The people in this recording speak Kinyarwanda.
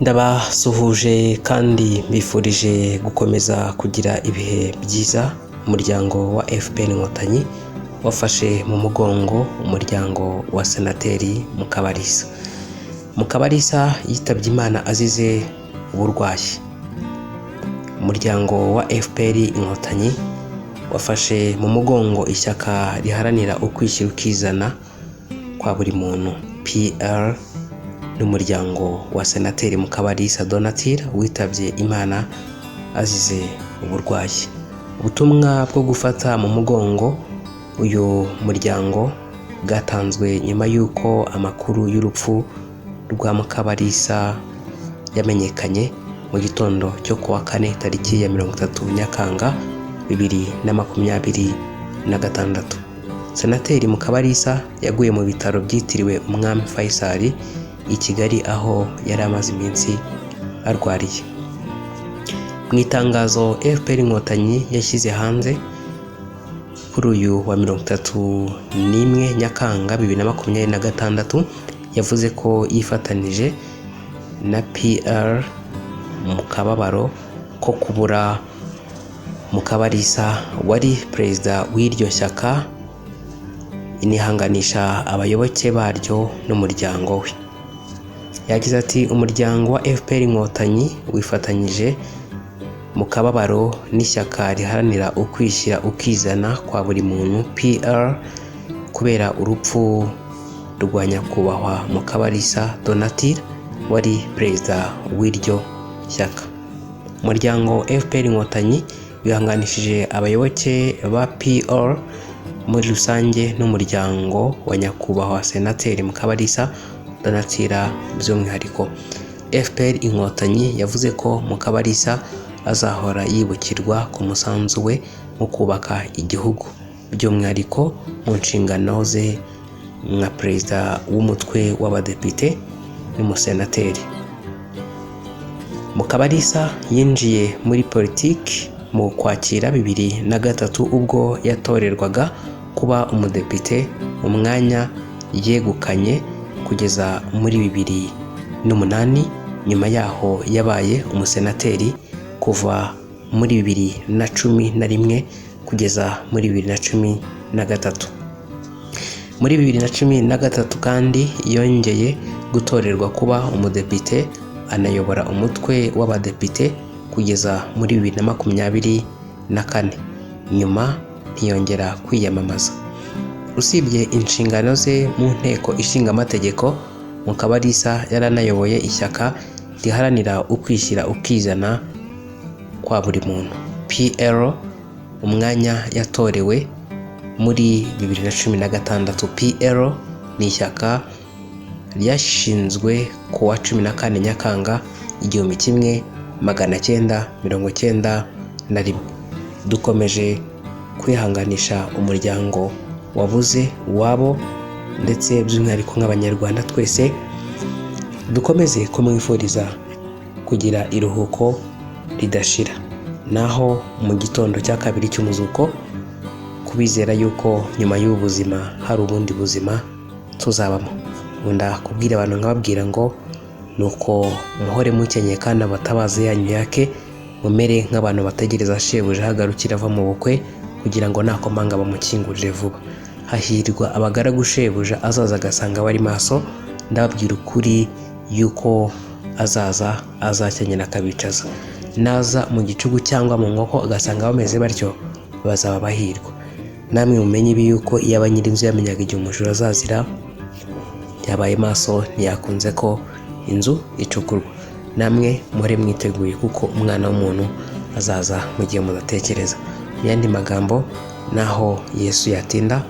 Ndabasuhuje kandi mbifurije gukomeza kugira ibihe byiza. Umuryango wa FPR Inkotanyi wafashe mu mugongo umuryango wa Senateri Mukabalisa. Mukabalisa yitabye Imana azize uburwayi. Umuryango wa FPR Inkotanyi wafashe mu mugongo ishyaka riharanira ukwishyira ukizana kwa buri muntu PR n'umuryango wa Senateri Mukabalisa Donatille witabye Imana azize uburwayi. Ubutumwa bwo gufata mu mugongo uyu muryango bwatanzwe nyuma y'uko amakuru y'urupfu rwa Mukabalisa yamenyekanye mu gitondo cyo kuwa kane tariki ya 30 Nyakanga 2026. Senateri Mukabalisa yaguye mu bitaro byitiriwe Umwami Faisal i Kigali aho yari amaze iminsi arwariye. Mu itangazo FPR Inkotanyi yashyize hanze kuri uyu wa 31 Nyakanga 2026 yavuze ko yifatanije na PR mu kababaro ko kubura Mukabalisa wari perezida w'iryo shyaka, inihanganisha abayoboke baryo n'umuryango we. Yagize ati umuryango wa FPR Inkotanyi wifatanyije mu kababaro n'ishyaka riharanira ukwishyira ukizana kwa buri muntu PR kubera urupfu rwa nyakubahwa Mukabalisa Donatille wari perezida w'iryo shyaka. Umuryango FPR Inkotanyi wihanganishije abayoboke ba PR muri rusange n'umuryango wa nyakubahwa Senateri Mukabalisa Donatille by'umwihariko. FPR Inkotanyi yavuze ko Mukabalisa azahora yibukirwa ku musanzu we mu kubaka igihugu, by'umwihariko mu nshingano ze nka perezida w'umutwe w'abadepite n'umusenateri. Mukabalisa yinjiye muri politiki mu Ukwakira 2003 ubwo yatorerwaga kuba umudepite mu mwanya yegukanye kugeza muri 2008. Nyuma yaho yabaye umusenateri kuva muri 2011 kugeza muri 2013. Muri 2013 kandi yongeye gutorerwa kuba umudepite anayobora umutwe w'abadepite kugeza muri 2024. Nyuma ntiyongera kwiyamamaza. Usibye inshingano ze mu nteko ishinga amategeko, Mukabalisa yaranayoboye ishyaka riharanira ukwishyira ukizana kwa buri muntu PR, umwanya yatorewe muri 2016. PR ni ishyaka ryashinzwe ku wa 14 Nyakanga 1991. Dukomeje kwihanganisha umuryango wabuze wabo, ndetse by'umwihariko nk'abanyarwanda twese dukomeze kumwifuriza kugira iruhuko ridashira. Naho mu gitondo cya kabiri cy'umuzuko kubizera yuko nyuma y'ubu buzima hari ubundi buzima tuzabamo. Nkunda kubwira abantu nkababwira ngo nuko muhore mukenyeye kandi abatabazi yanyu yake, mumere nk'abantu bategereza shebuja hagarukira ava mu bukwe kugira ngo nakomanga bamukingurire vuba. Hahirwa abagaragu shebuja azaza agasanga bari maso. Ndababwira ukuri yuko azaza azakenyera akabicaza. Naza mu gicugu cyangwa mu nkoko agasanga bameze batyo, bazaba bahirwa. Namwe mumenye ibi yuko iyo abanyirinzu yamenyaga igihe umujura azazira, yabaye maso ntiyakunze ko inzu icukurwa. Namwe muhore mwiteguye kuko umwana w'umuntu azaza mu gihe mudatekereza. Mu yandi magambo, naho Yesu yatinda